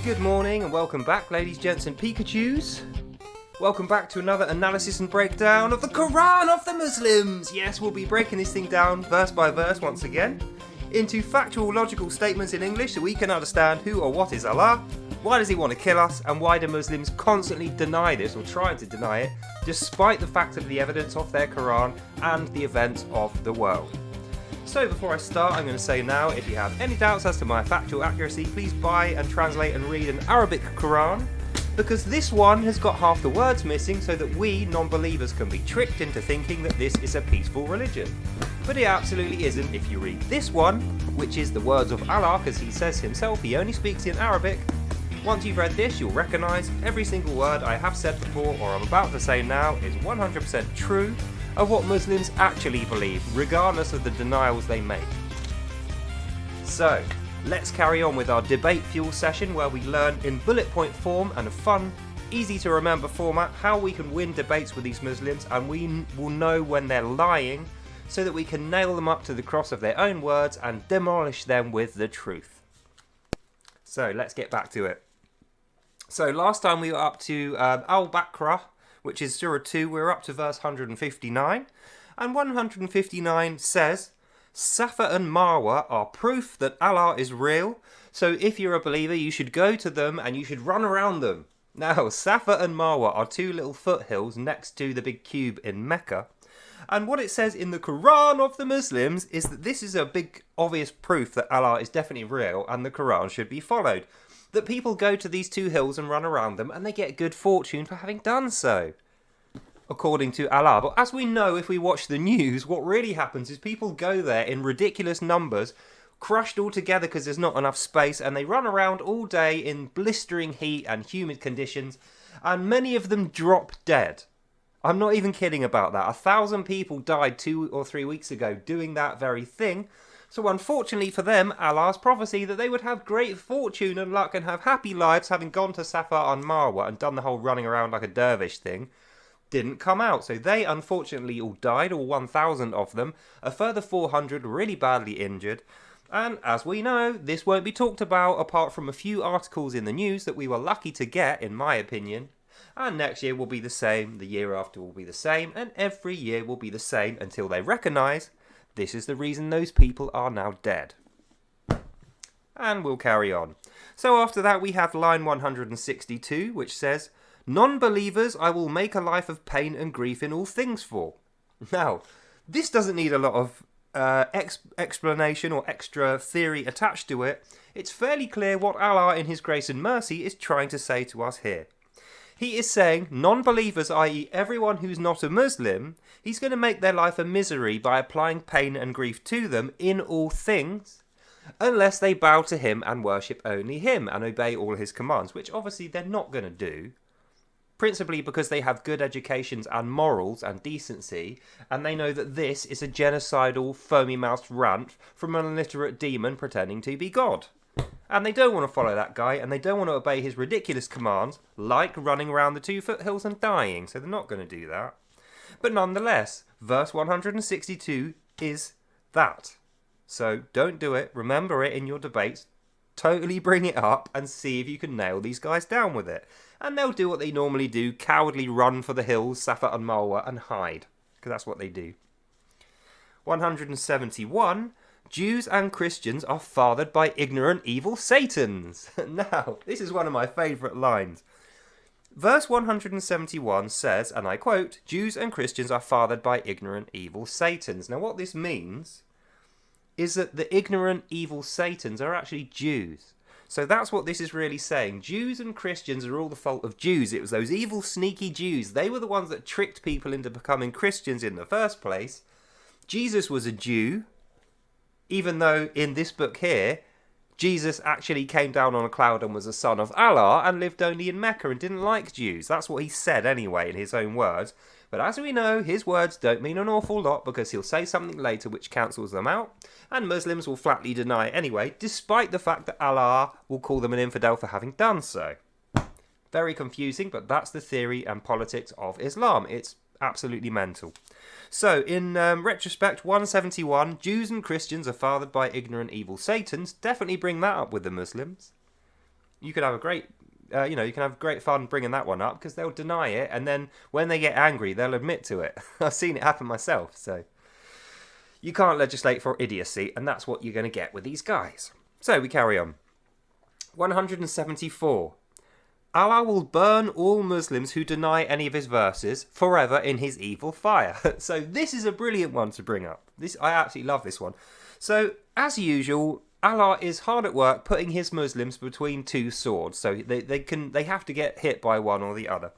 Good morning and welcome back, ladies, gents and Pikachus. Welcome back to another analysis and breakdown of the Quran of the Muslims. Yes, we'll be breaking this thing down verse by verse once again into factual, logical statements in English so we can understand who or what is Allah, why does he want to kill us, and why do Muslims constantly deny this or try to deny it despite the fact of the evidence of their Quran and the events of the world. So before I start, I'm going to say now, if you have any doubts as to my factual accuracy, please buy and translate and read an Arabic Quran, because this one has got half the words missing so that we, non-believers, can be tricked into thinking that this is a peaceful religion. But it absolutely isn't if you read this one, which is the words of Allah, because he says himself he only speaks in Arabic. Once you've read this, you'll recognise every single word I have said before or I'm about to say now is 100% true of what Muslims actually believe, regardless of the denials they make. So, let's carry on with our debate fuel session where we learn in bullet point form and a fun, easy to remember format how we can win debates with these Muslims, and we will know when they're lying so that we can nail them up to the cross of their own words and demolish them with the truth. So, let's get back to it. So, last time we were up to Al-Baqarah, which is Surah 2, we're up to verse 159. And 159 says, Safa and Marwa are proof that Allah is real, so if you're a believer, you should go to them and you should run around them. Now, Safa and Marwa are two little foothills next to the big cube in Mecca. And what it says in the Quran of the Muslims is that this is a big, obvious proof that Allah is definitely real and the Quran should be followed. That people go to these two hills and run around them and they get good fortune for having done so, according to Allah. But as we know, if we watch the news, what really happens is people go there in ridiculous numbers, crushed all together because there's not enough space, and they run around all day in blistering heat and humid conditions, and many of them drop dead. I'm not even kidding about that. 1,000 people died 2 or 3 weeks ago doing that very thing. So unfortunately for them, Allah's prophecy that they would have great fortune and luck and have happy lives having gone to Safa and Marwa and done the whole running around like a dervish thing didn't come out. So they unfortunately all died, all 1,000 of them. A further 400 really badly injured. And as we know, this won't be talked about apart from a few articles in the news that we were lucky to get, in my opinion. And next year will be the same, the year after will be the same, and every year will be the same until they recognise this is the reason those people are now dead. And we'll carry on. So after that we have line 162, which says, Non-believers I will make a life of pain and grief in all things for. Now, this doesn't need a lot of explanation or extra theory attached to it. It's fairly clear what Allah in his grace and mercy is trying to say to us here. He is saying non-believers, i.e. everyone who's not a Muslim, he's going to make their life a misery by applying pain and grief to them in all things, unless they bow to him and worship only him and obey all his commands, which obviously they're not going to do, principally because they have good educations and morals and decency, and they know that this is a genocidal, foamy-mouthed rant from an illiterate demon pretending to be God. And they don't want to follow that guy, and they don't want to obey his ridiculous commands, like running around the 2 foothills and dying, so they're not going to do that. But nonetheless, verse 162 is that. So don't do it, remember it in your debates, totally bring it up, and see if you can nail these guys down with it. And they'll do what they normally do, cowardly run for the hills, Safa and Marwa, and hide, because that's what they do. 171... Jews and Christians are fathered by ignorant evil Satans. Now, this is one of my favourite lines. Verse 171 says, and I quote, Jews and Christians are fathered by ignorant evil Satans. Now what this means is that the ignorant evil Satans are actually Jews. So that's what this is really saying. Jews and Christians are all the fault of Jews. It was those evil, sneaky Jews. They were the ones that tricked people into becoming Christians in the first place. Jesus was a Jew. Even though in this book here, Jesus actually came down on a cloud and was a son of Allah and lived only in Mecca and didn't like Jews. That's what he said anyway in his own words. But as we know, his words don't mean an awful lot because he'll say something later which cancels them out. And Muslims will flatly deny it anyway, despite the fact that Allah will call them an infidel for having done so. Very confusing, but that's the theory and politics of Islam. It's absolutely mental. So, in retrospect, 171, Jews and Christians are fathered by ignorant evil Satans. Definitely bring that up with the Muslims. you could have a great, you can have great fun bringing that one up because they'll deny it, and then when they get angry, they'll admit to it. I've seen it happen myself, so you can't legislate for idiocy, and that's what you're going to get with these guys. So we carry on. 174. Allah will burn all Muslims who deny any of his verses forever in his evil fire. So this is a brilliant one to bring up. I absolutely love this one. So, as usual, Allah is hard at work putting his Muslims between two swords. So they have to get hit by one or the other.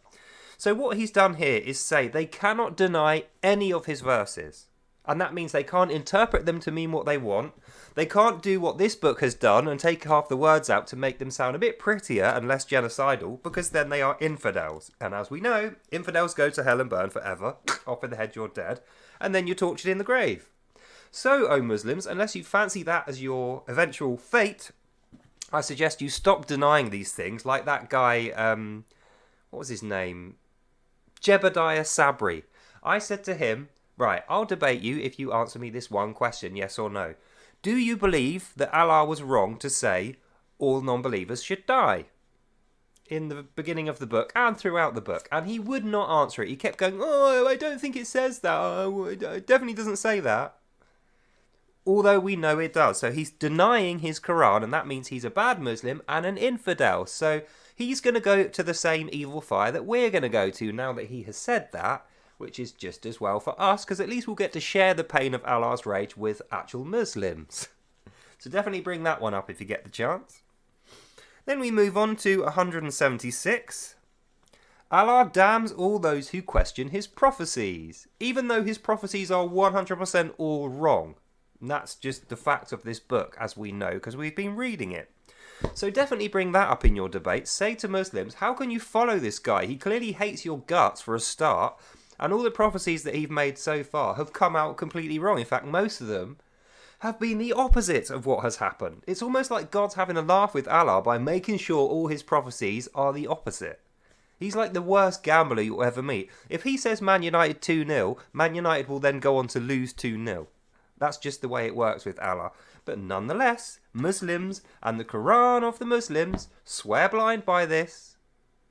So what he's done here is say they cannot deny any of his verses. And that means they can't interpret them to mean what they want. They can't do what this book has done and take half the words out to make them sound a bit prettier and less genocidal, because then they are infidels. And as we know, infidels go to hell and burn forever. Off in the head, you're dead. And then you're tortured in the grave. So, O Muslims, unless you fancy that as your eventual fate, I suggest you stop denying these things, like that guy, what was his name? Jebediah Sabri. I said to him, right, I'll debate you if you answer me this one question, yes or no. Do you believe that Allah was wrong to say all non-believers should die? In the beginning of the book and throughout the book. And he would not answer it. He kept going, oh, I don't think it says that. Oh, it definitely doesn't say that. Although we know it does. So he's denying his Quran, and that means he's a bad Muslim and an infidel. So he's going to go to the same evil fire that we're going to go to now that he has said that. Which is just as well for us, because at least we'll get to share the pain of Allah's rage with actual Muslims. So definitely bring that one up if you get the chance. Then we move on to 176. Allah damns all those who question his prophecies, even though his prophecies are 100% all wrong. And that's just the fact of this book, as we know, because we've been reading it. So definitely bring that up in your debates. Say to Muslims, how can you follow this guy? He clearly hates your guts for a start. And all the prophecies that he's made so far have come out completely wrong. In fact, most of them have been the opposite of what has happened. It's almost like God's having a laugh with Allah by making sure all his prophecies are the opposite. He's like the worst gambler you'll ever meet. If he says Man United 2-0, Man United will then go on to lose 2-0. That's just the way it works with Allah. But nonetheless, Muslims and the Quran of the Muslims swear blind by this.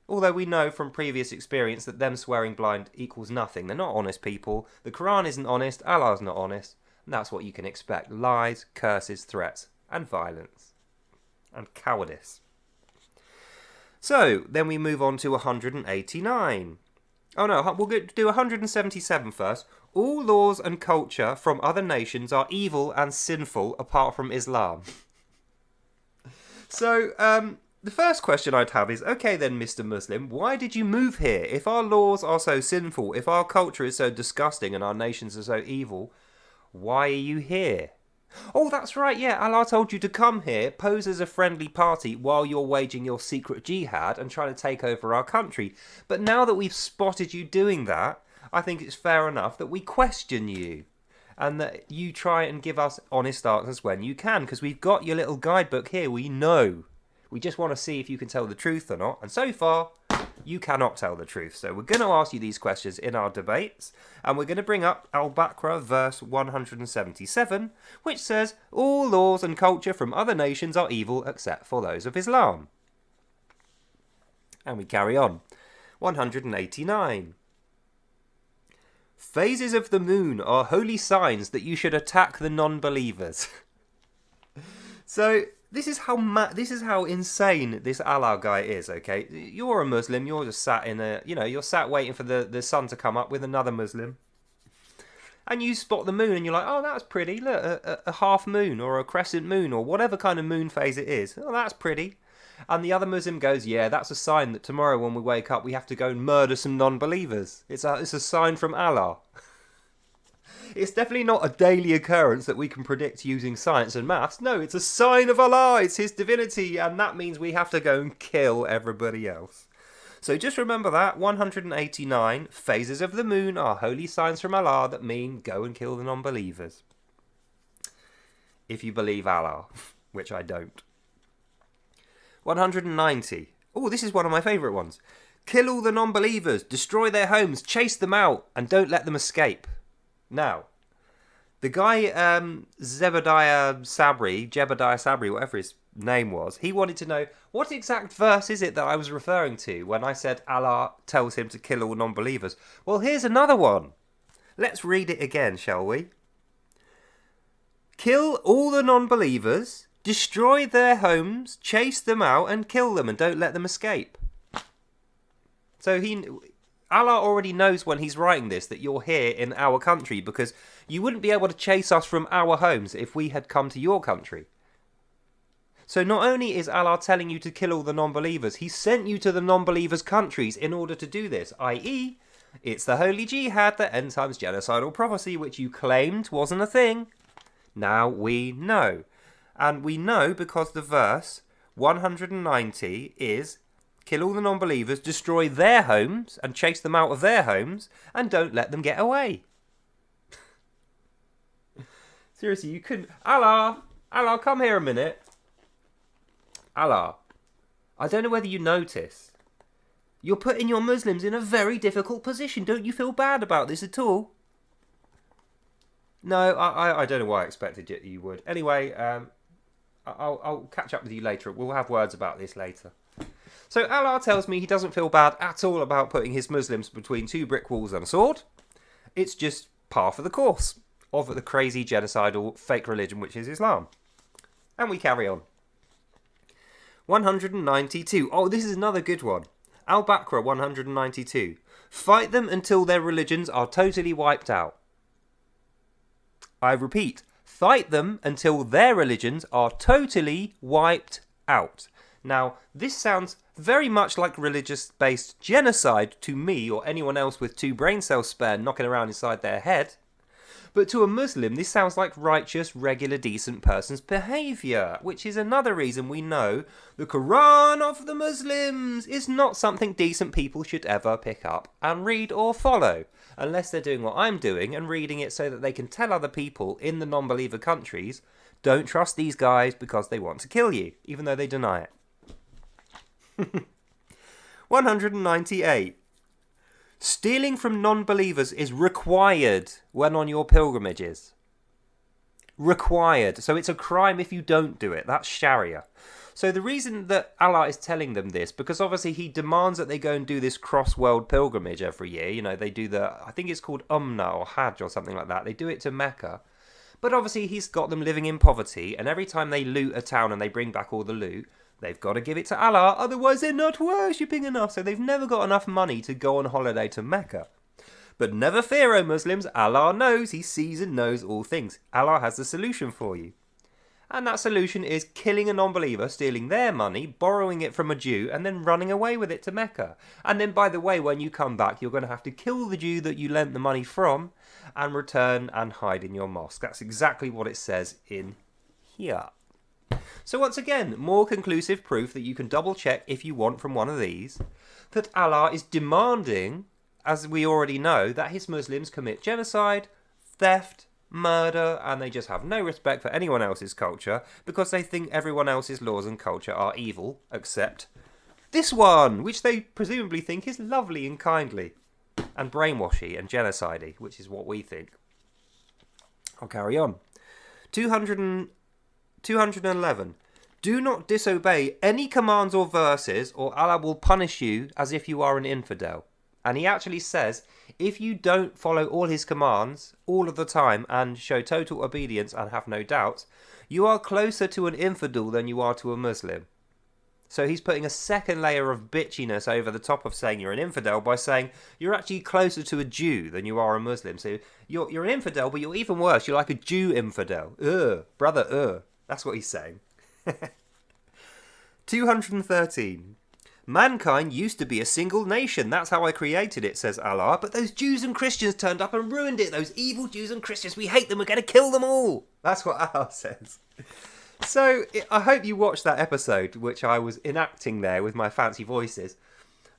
Although we know from previous experience that them swearing blind equals nothing. They're not honest people. The Quran isn't honest. Allah's not honest. And that's what you can expect. Lies, curses, threats, and violence. And cowardice. So, then we move on to 189. Oh no, we'll do 177 first. All laws and culture from other nations are evil and sinful apart from Islam. So, the first question I'd have is, okay then, Mr. Muslim, why did you move here? If our laws are so sinful, if our culture is so disgusting and our nations are so evil, why are you here? Oh, that's right, yeah, Allah told you to come here, pose as a friendly party while you're waging your secret jihad and trying to take over our country. But now that we've spotted you doing that, I think it's fair enough that we question you. And that you try and give us honest answers when you can, because we've got your little guidebook here, we know. We just want to see if you can tell the truth or not. And so far, you cannot tell the truth. So we're going to ask you these questions in our debates. And we're going to bring up Al-Baqarah verse 177, which says, all laws and culture from other nations are evil except for those of Islam. And we carry on. 189. Phases of the moon are holy signs that you should attack the non-believers. So this is how insane this Allah guy is, okay? You're a Muslim, you're just sat in you're sat waiting for the sun to come up with another Muslim. And you spot the moon and you're like, oh, that's pretty. Look, a half moon or a crescent moon or whatever kind of moon phase it is. Oh, that's pretty. And the other Muslim goes, yeah, that's a sign that tomorrow when we wake up, we have to go and murder some non-believers. It's a sign from Allah. It's definitely not a daily occurrence that we can predict using science and maths. No, it's a sign of Allah. It's his divinity. And that means we have to go and kill everybody else. So just remember that. 189 phases of the moon are holy signs from Allah that mean go and kill the non-believers. If you believe Allah, which I don't. 190. Oh, this is one of my favourite ones. Kill all the non-believers, destroy their homes, chase them out, and don't let them escape. Now, the guy Jebediah Sabri, whatever his name was, he wanted to know, what exact verse is it that I was referring to when I said Allah tells him to kill all non-believers? Well, here's another one. Let's read it again, shall we? Kill all the non-believers, destroy their homes, chase them out and kill them and don't let them escape. So Allah already knows when he's writing this that you're here in our country, because you wouldn't be able to chase us from our homes if we had come to your country. So not only is Allah telling you to kill all the non-believers, he sent you to the non-believers' countries in order to do this, i.e., it's the holy jihad, the end times genocidal prophecy, which you claimed wasn't a thing. Now we know. And we know because the verse 190 is, kill all the non-believers, destroy their homes and chase them out of their homes and don't let them get away. Seriously, you couldn't... Allah, come here a minute. Allah, I don't know whether you notice. You're putting your Muslims in a very difficult position. Don't you feel bad about this at all? No, I don't know why I expected you would. Anyway, I'll catch up with you later. We'll have words about this later. So Allah tells me he doesn't feel bad at all about putting his Muslims between two brick walls and a sword. It's just par for the course of the crazy genocidal fake religion which is Islam. And we carry on. 192. Oh, this is another good one. Al-Baqarah 192. Fight them until their religions are totally wiped out. I repeat, fight them until their religions are totally wiped out. Now, this sounds very much like religious-based genocide to me or anyone else with 2 brain cells spare knocking around inside their head. But to a Muslim, this sounds like righteous, regular, decent person's behaviour, which is another reason we know the Quran of the Muslims is not something decent people should ever pick up and read or follow, unless they're doing what I'm doing and reading it so that they can tell other people in the non-believer countries, don't trust these guys because they want to kill you, even though they deny it. 198. Stealing from non-believers is required when on your pilgrimages. Required. So it's a crime if you don't do it. That's Sharia. So the reason that Allah is telling them this, because obviously he demands that they go and do this cross-world pilgrimage every year. You know, they do I think it's called Umrah or Hajj or something like that. They do it to Mecca. But obviously he's got them living in poverty, and every time they loot a town and they bring back all the loot, they've got to give it to Allah, otherwise they're not worshipping enough, so they've never got enough money to go on holiday to Mecca. But never fear, O Muslims, Allah knows, he sees and knows all things. Allah has the solution for you. And that solution is killing a non-believer, stealing their money, borrowing it from a Jew, and then running away with it to Mecca. And then, by the way, when you come back, you're going to have to kill the Jew that you lent the money from, and return and hide in your mosque. That's exactly what it says in here. So once again, more conclusive proof that you can double check if you want from one of these, that Allah is demanding, as we already know, that his Muslims commit genocide, theft, murder, and they just have no respect for anyone else's culture because they think everyone else's laws and culture are evil, except this one, which they presumably think is lovely and kindly, and brainwashy and genocidey, which is what we think. I'll carry on. 211. Do not disobey any commands or verses, or Allah will punish you as if you are an infidel. And he actually says, if you don't follow all his commands all of the time and show total obedience and have no doubts, you are closer to an infidel than you are to a Muslim. So he's putting a second layer of bitchiness over the top of saying you're an infidel by saying you're actually closer to a Jew than you are a Muslim. So you're an infidel, but you're even worse. You're like a Jew infidel. Brother. That's what he's saying. 213. Mankind used to be a single nation. That's how I created it, says Allah. But those Jews and Christians turned up and ruined it. Those evil Jews and Christians. We hate them. We're going to kill them all. That's what Allah says. So I hope you watched that episode, which I was enacting there with my fancy voices.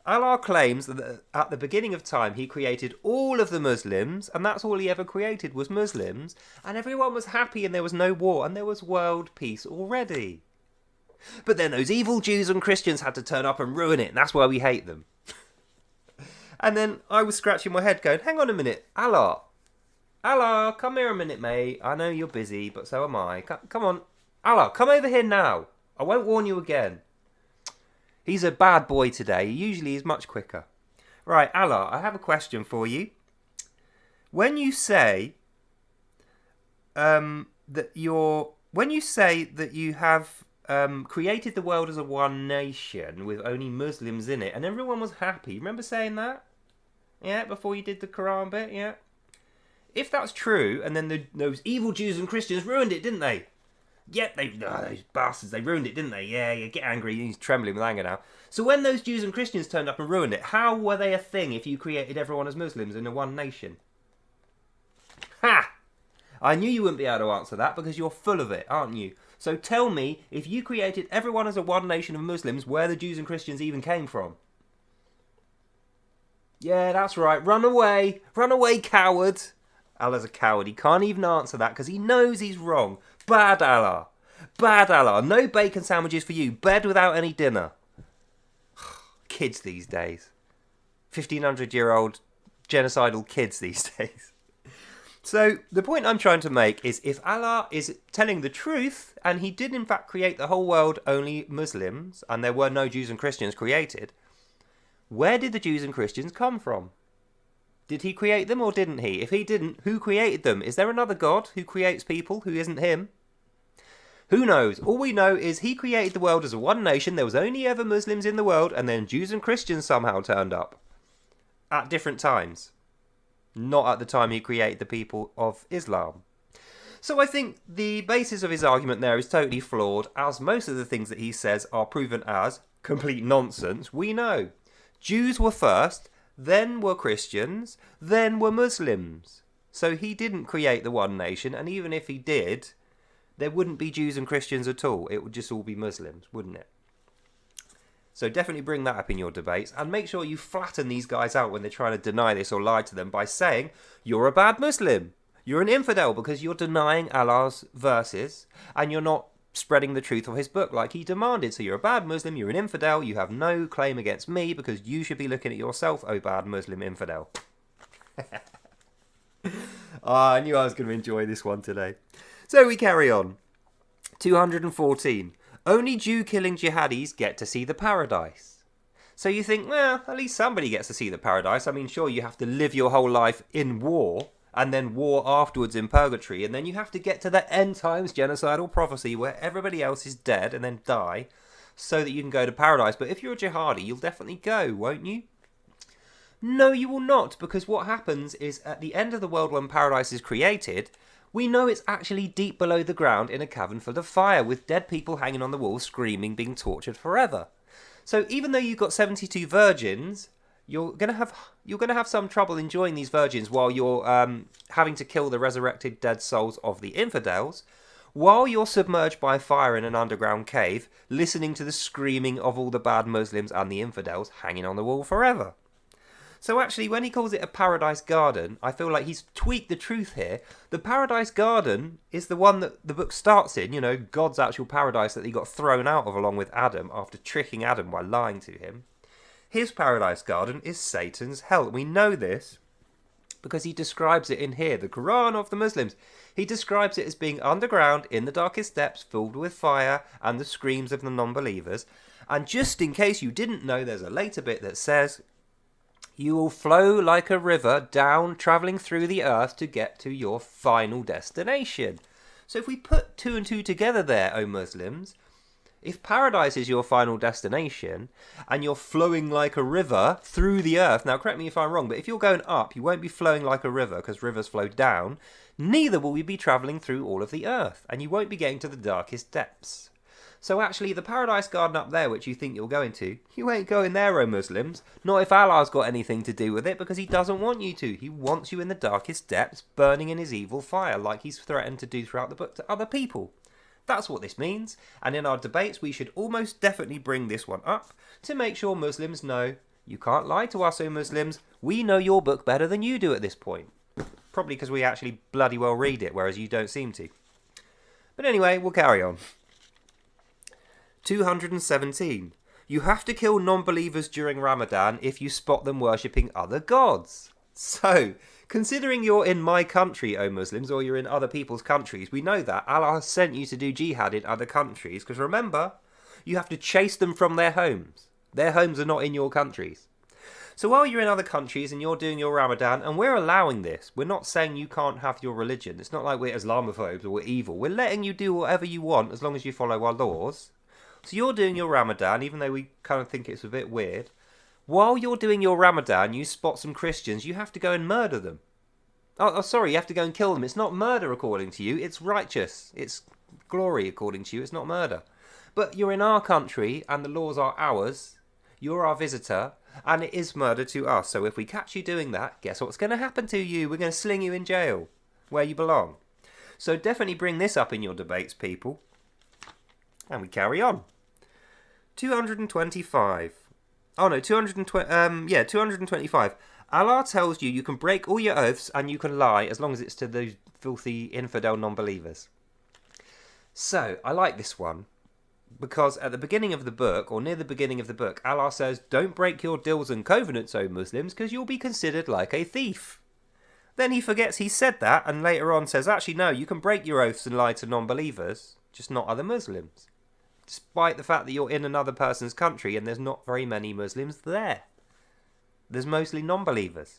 Allah claims that at the beginning of time he created all of the Muslims, and that's all he ever created was Muslims, and everyone was happy and there was no war and there was world peace already. But then those evil Jews and Christians had to turn up and ruin it, and that's why we hate them. And then I was scratching my head going, hang on a minute, Allah, come here a minute, mate. I know you're busy, but so am I. Come on, Allah, come over here now. I won't warn you again. He's a bad boy today. He usually is much quicker. Right, Allah, I have a question for you. When you say that you have created the world as a one nation with only Muslims in it, and everyone was happy. Remember saying that? Yeah, before you did the Quran bit, yeah? If that's true, and then those evil Jews and Christians ruined it, didn't they? Yep, those bastards, they ruined it, didn't they? Yeah, you get angry, he's trembling with anger now. So when those Jews and Christians turned up and ruined it, how were they a thing if you created everyone as Muslims in a one nation? Ha! I knew you wouldn't be able to answer that because you're full of it, aren't you? So tell me, if you created everyone as a one nation of Muslims, where the Jews and Christians even came from? Yeah, that's right. Run away. Run away, coward. Allah's a coward. He can't even answer that because he knows he's wrong. Bad Allah. Bad Allah. No bacon sandwiches for you. Bed without any dinner. Kids these days. 1,500-year-old genocidal kids these days. So, the point I'm trying to make is if Allah is telling the truth, and he did in fact create the whole world only Muslims, and there were no Jews and Christians created, where did the Jews and Christians come from? Did he create them or didn't he? If he didn't, who created them? Is there another God who creates people who isn't him? Who knows? All we know is he created the world as a one nation, there was only ever Muslims in the world, and then Jews and Christians somehow turned up. At different times. Not at the time he created the people of Islam. So I think the basis of his argument there is totally flawed, as most of the things that he says are proven as complete nonsense. We know. Jews were first, then were Christians, then were Muslims. So he didn't create the one nation, and even if he did, there wouldn't be Jews and Christians at all. It would just all be Muslims, wouldn't it? So definitely bring that up in your debates, and make sure you flatten these guys out when they're trying to deny this or lie to them by saying, you're a bad Muslim. You're an infidel because you're denying Allah's verses, and you're not spreading the truth of his book like he demanded. So you're a bad Muslim, you're an infidel, you have no claim against me because you should be looking at yourself, oh bad Muslim infidel. I knew I was going to enjoy this one today. So we carry on. 214. Only Jew-killing jihadis get to see the paradise. So you think, well, at least somebody gets to see the paradise. I mean, sure, you have to live your whole life in war, and then war afterwards in purgatory, and then you have to get to the end times genocidal prophecy where everybody else is dead and then die, so that you can go to paradise. But if you're a jihadi, you'll definitely go, won't you? No, you will not, because what happens is at the end of the world when paradise is created, we know it's actually deep below the ground in a cavern full of fire with dead people hanging on the wall screaming, being tortured forever. So even though you've got 72 virgins, you're gonna have some trouble enjoying these virgins while you're having to kill the resurrected dead souls of the infidels, while you're submerged by fire in an underground cave, listening to the screaming of all the bad Muslims and the infidels hanging on the wall forever. So actually, when he calls it a paradise garden, I feel like he's tweaked the truth here. The paradise garden is the one that the book starts in, you know, God's actual paradise that he got thrown out of along with Adam after tricking Adam by lying to him. His paradise garden is Satan's hell. We know this because he describes it in here, the Quran of the Muslims. He describes it as being underground in the darkest depths, filled with fire and the screams of the non-believers. And just in case you didn't know, there's a later bit that says, you will flow like a river down, travelling through the earth to get to your final destination. So if we put two and two together there, O Muslims, if paradise is your final destination, and you're flowing like a river through the earth, now correct me if I'm wrong, but if you're going up, you won't be flowing like a river, because rivers flow down, neither will we be travelling through all of the earth, and you won't be getting to the darkest depths. So actually, the paradise garden up there, which you think you're going to, you ain't going there, O Muslims. Not if Allah's got anything to do with it, because he doesn't want you to. He wants you in the darkest depths, burning in his evil fire, like he's threatened to do throughout the book to other people. That's what this means, and in our debates, we should almost definitely bring this one up to make sure Muslims know, you can't lie to us, O Muslims. We know your book better than you do at this point. Probably because we actually bloody well read it, whereas you don't seem to. But anyway, we'll carry on. 217. You have to kill non-believers during Ramadan if you spot them worshipping other gods. So, considering you're in my country, O Muslims, or you're in other people's countries, we know that Allah has sent you to do jihad in other countries, because remember, You have to chase them from their homes. Their homes are not in your countries. So while you're in other countries and you're doing your Ramadan, and we're allowing this, we're not saying you can't have your religion. It's not like we're Islamophobes or we're evil. We're letting you do whatever you want as long as you follow our laws. So you're doing your Ramadan, even though we kind of think it's a bit weird. While you're doing your Ramadan, you spot some Christians, you have to go and murder them. Oh, sorry, you have to go and kill them. It's not murder according to you, it's righteous. It's glory according to you, it's not murder. But you're in our country and the laws are ours. You're our visitor. And it is murder to us. So if we catch you doing that, guess what's going to happen to you? We're going to sling you in jail, where you belong. So definitely bring this up in your debates, people. And we carry on. 225. Oh no, 225. Allah tells you can break all your oaths and you can lie as long as it's to those filthy infidel non-believers. So, I like this one. Because at the beginning of the book, or near the beginning of the book, Allah says, don't break your deals and covenants, O Muslims, because you'll be considered like a thief. Then he forgets he said that, and later on says, actually no, you can break your oaths and lie to non-believers, just not other Muslims. Despite the fact that you're in another person's country and there's not very many Muslims there. There's mostly non-believers.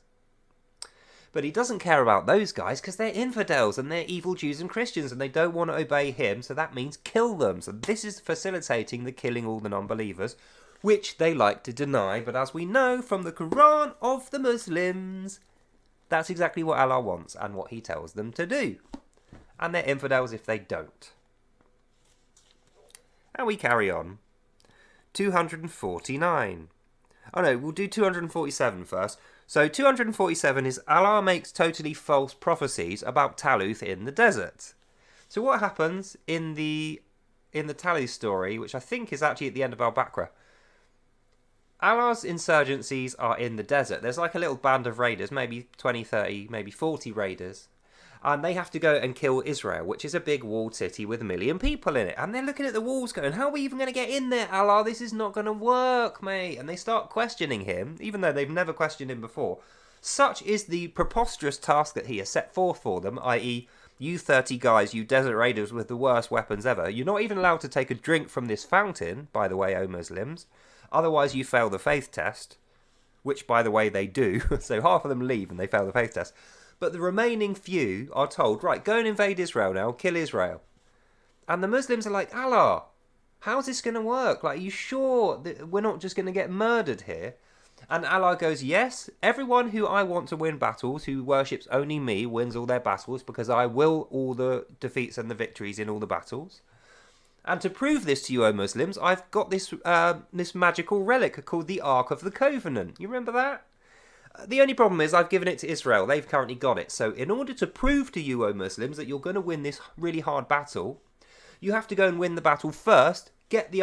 But he doesn't care about those guys because they're infidels and they're evil Jews and Christians and they don't want to obey him, so that means kill them. So this is facilitating the killing all the non-believers, which they like to deny. But as we know from the Quran of the Muslims, that's exactly what Allah wants and what he tells them to do. And they're infidels if they don't. And we carry on. 249. Oh no, we'll do 247 first. So 247 is Allah makes totally false prophecies about Taluth in the desert. So what happens in the Taluth story, which I think is actually at the end of Al-Baqarah, Allah's insurgencies are in the desert. There's like a little band of raiders, maybe 20, 30, maybe 40 raiders. And they have to go and kill Israel, which is a big walled city with 1 million people in it. And they're looking at the walls going, how are we even going to get in there, Allah? This is not going to work, mate. And they start questioning him, even though they've never questioned him before. Such is the preposterous task that he has set forth for them, i.e., you 30 guys, you desert raiders with the worst weapons ever. You're not even allowed to take a drink from this fountain, by the way, O Muslims. Otherwise, you fail the faith test, which, by the way, they do. So half of them leave and they fail the faith test. But the remaining few are told, right, go and invade Israel now, kill Israel. And the Muslims are like, Allah, how's this going to work? Like, are you sure that we're not just going to get murdered here? And Allah goes, yes, everyone who I want to win battles, who worships only me, wins all their battles, because I will all the defeats and the victories in all the battles. And to prove this to you, O Muslims, I've got this magical relic called the Ark of the Covenant. You remember that? The only problem is I've given it to Israel. They've currently got it. So in order to prove to you, O Muslims, that you're going to win this really hard battle, you have to go and win the battle first, get the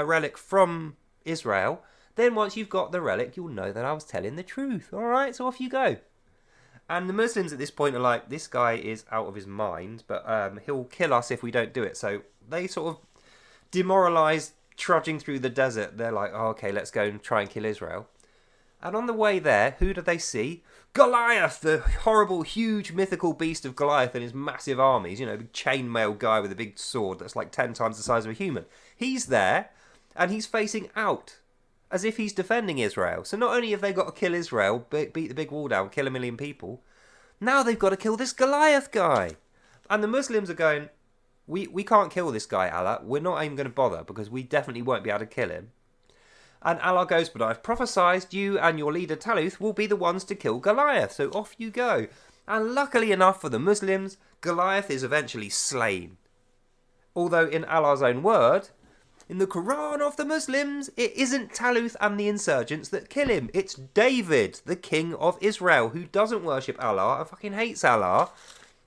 relic from Israel. Then once you've got the relic, you'll know that I was telling the truth. All right, so off you go. And the Muslims at this point are like, this guy is out of his mind, but he'll kill us if we don't do it. So they sort of demoralised, trudging through the desert. They're like, oh, okay, let's go and try and kill Israel. And on the way there, who do they see? Goliath, the horrible, huge, mythical beast of Goliath and his massive armies. You know, big chainmail guy with a big sword that's like 10 times the size of a human. He's there, and he's facing out, as if he's defending Israel. So not only have they got to kill Israel, beat the big wall down, kill 1 million people, now they've got to kill this Goliath guy. And the Muslims are going, we can't kill this guy, Allah. We're not even going to bother, because we definitely won't be able to kill him. And Allah goes, but I've prophesied you and your leader Taluth will be the ones to kill Goliath. So off you go. And luckily enough for the Muslims, Goliath is eventually slain. Although in Allah's own word, in the Quran of the Muslims, it isn't Taluth and the insurgents that kill him. It's David, the king of Israel, who doesn't worship Allah and fucking hates Allah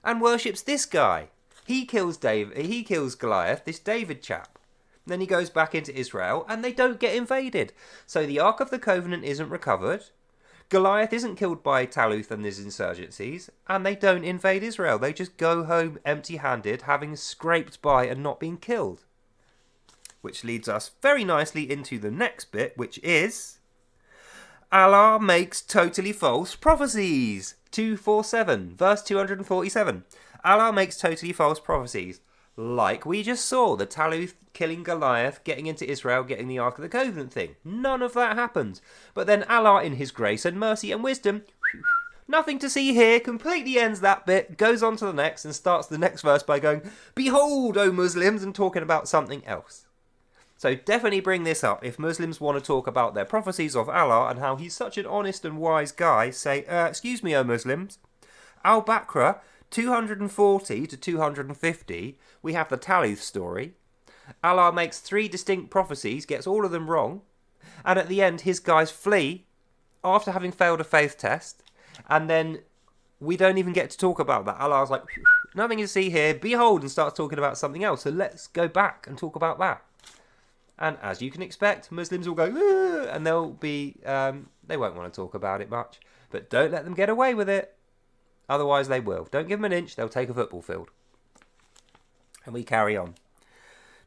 and worships this guy. He kills Goliath, this David chap. Then he goes back into Israel, and they don't get invaded. So the Ark of the Covenant isn't recovered. Goliath isn't killed by Taluth and his insurgencies, and they don't invade Israel. They just go home empty-handed, having scraped by and not being killed. Which leads us very nicely into the next bit, which is Allah makes totally false prophecies. 247, verse 247. Allah makes totally false prophecies. Like we just saw, the Taluth killing Goliath, getting into Israel, getting the Ark of the Covenant thing. None of that happened. But then Allah, in his grace and mercy and wisdom, nothing to see here, completely ends that bit, goes on to the next, and starts the next verse by going, "Behold, O Muslims," and talking about something else. So definitely bring this up. If Muslims want to talk about their prophecies of Allah and how he's such an honest and wise guy, say, excuse me, O Muslims, Al-Baqarah 240 to 250, we have the Taluth story. Allah makes 3 distinct prophecies, gets all of them wrong, and at the end his guys flee after having failed a faith test, and then we don't even get to talk about that. Allah's like, nothing to see here, behold, and starts talking about something else, so let's go back and talk about that. And as you can expect, Muslims will go, and they'll be, they won't want to talk about it much. But don't let them get away with it. Otherwise they will. Don't give them an inch, they'll take a football field. And we carry on.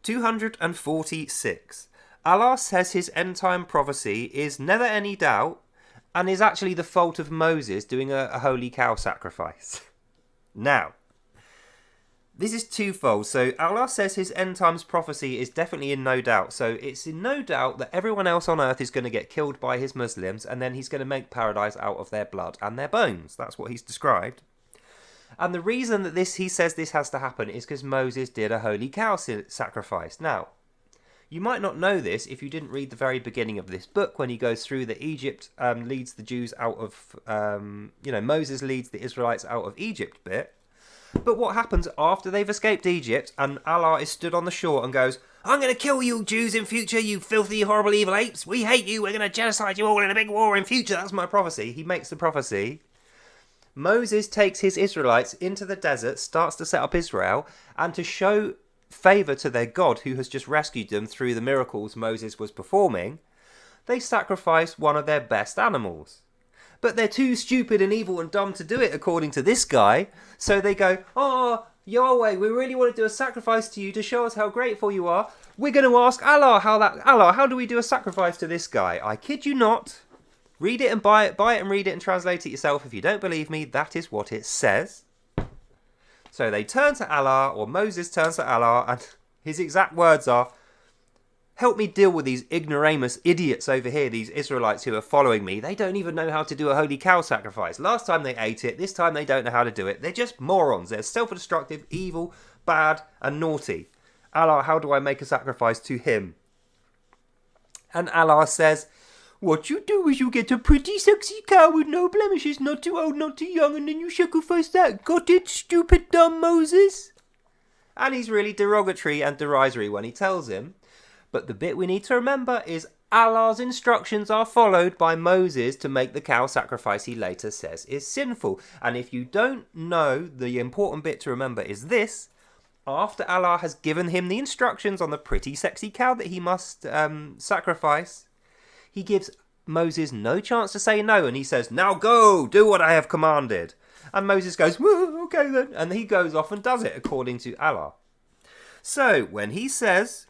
246. Allah says his end time prophecy is never any doubt and is actually the fault of Moses doing a holy cow sacrifice. Now, this is twofold. So Allah says his end times prophecy is definitely in no doubt. So it's in no doubt that everyone else on earth is going to get killed by his Muslims, and then he's going to make paradise out of their blood and their bones. That's what he's described. And the reason that he says this has to happen is because Moses did a holy cow sacrifice. Now, you might not know this if you didn't read the very beginning of this book when he goes through that Egypt leads the Jews out of, Moses leads the Israelites out of Egypt bit. But what happens after they've escaped Egypt and Allah is stood on the shore and goes, "I'm going to kill you Jews in future, you filthy, horrible, evil apes. We hate you. We're going to genocide you all in a big war in future." That's my prophecy. He makes the prophecy. Moses takes his Israelites into the desert, starts to set up Israel, and to show favour to their God who has just rescued them through the miracles Moses was performing, they sacrifice one of their best animals. But they're too stupid and evil and dumb to do it, according to this guy. So they go, "Oh, Yahweh, we really want to do a sacrifice to you to show us how grateful you are. We're going to ask Allah how do we do a sacrifice to this guy?" I kid you not. Read it and buy it and read it and translate it yourself. If you don't believe me, that is what it says. So they turn to Allah, or Moses turns to Allah, and his exact words are, "Help me deal with these ignoramus idiots over here, these Israelites who are following me. They don't even know how to do a holy cow sacrifice. Last time they ate it, this time they don't know how to do it. They're just morons. They're self-destructive, evil, bad, and naughty. Allah, how do I make a sacrifice to him?" And Allah says, "What you do is you get a pretty sexy cow with no blemishes, not too old, not too young, and then you sacrifice that. Got it, stupid dumb Moses?" And he's really derogatory and derisory when he tells him. But the bit we need to remember is Allah's instructions are followed by Moses to make the cow sacrifice he later says is sinful. And if you don't know, the important bit to remember is this. After Allah has given him the instructions on the pretty sexy cow that he must sacrifice, he gives Moses no chance to say no. And he says, "Now go, do what I have commanded." And Moses goes, "Well, okay then." And he goes off and does it according to Allah. So when he says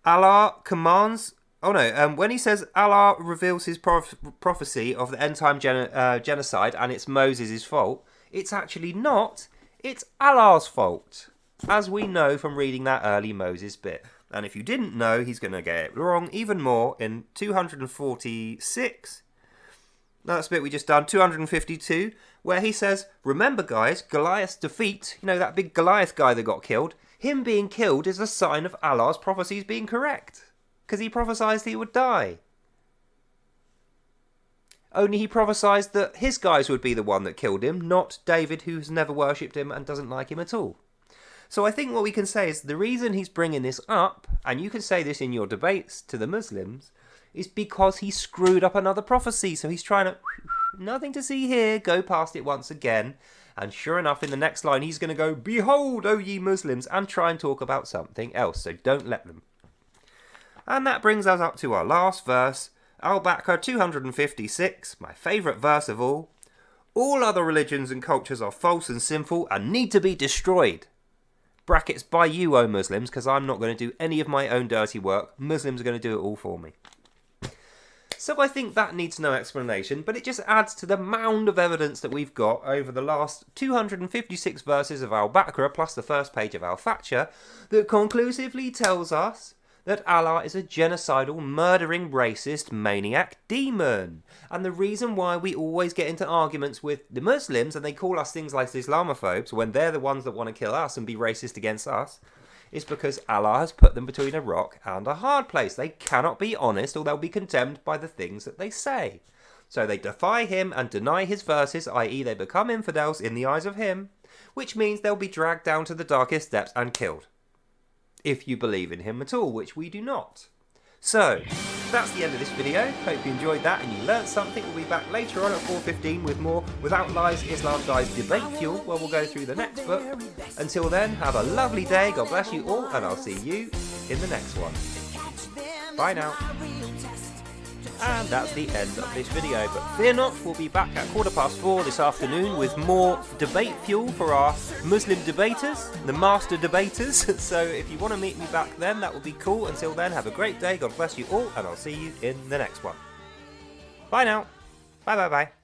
Allah commands, when he says Allah reveals his prophecy of the end time genocide and it's Moses' fault, it's actually not, it's Allah's fault, as we know from reading that early Moses bit. And if you didn't know, he's going to get it wrong even more in 246. That's the bit we just done, 252, where he says, "Remember guys, Goliath's defeat, that big Goliath guy that got killed, him being killed is a sign of Allah's prophecies being correct. Because he prophesied he would die. Only he prophesied that his guys would be the one that killed him, not David, who's never worshipped him and doesn't like him at all." So I think what we can say is the reason he's bringing this up, and you can say this in your debates to the Muslims, is because he screwed up another prophecy. So he's trying to, nothing to see here, go past it once again. And sure enough, in the next line, he's going to go, "Behold, O ye Muslims," and try and talk about something else. So don't let them. And that brings us up to our last verse, Al-Baqarah 256, my favourite verse of all. "All other religions and cultures are false and sinful and need to be destroyed. Brackets by you, O Muslims, because I'm not going to do any of my own dirty work. Muslims are going to do it all for me." So I think that needs no explanation, but it just adds to the mound of evidence that we've got over the last 256 verses of Al-Baqarah plus the first page of Al-Fatiha that conclusively tells us that Allah is a genocidal, murdering, racist, maniac demon. And the reason why we always get into arguments with the Muslims and they call us things like Islamophobes when they're the ones that want to kill us and be racist against us is because Allah has put them between a rock and a hard place. They cannot be honest or they'll be condemned by the things that they say. So they defy him and deny his verses, i.e. they become infidels in the eyes of him, which means they'll be dragged down to the darkest depths and killed. If you believe in him at all, which we do not. So, that's the end of this video. Hope you enjoyed that and you learnt something. We'll be back later on at 4:15 with more Without Lies, Islam Dies Debate Fuel, where we'll go through the next book. Until then, have a lovely day, God bless you all, and I'll see you in the next one. Bye now. And that's the end of this video, but fear not, we'll be back at 4:15 this afternoon with more debate fuel for our Muslim debaters, the master debaters. So if you want to meet me back then, that would be cool. Until then, have a great day, God bless you all, and I'll see you in the next one. Bye now. Bye bye bye.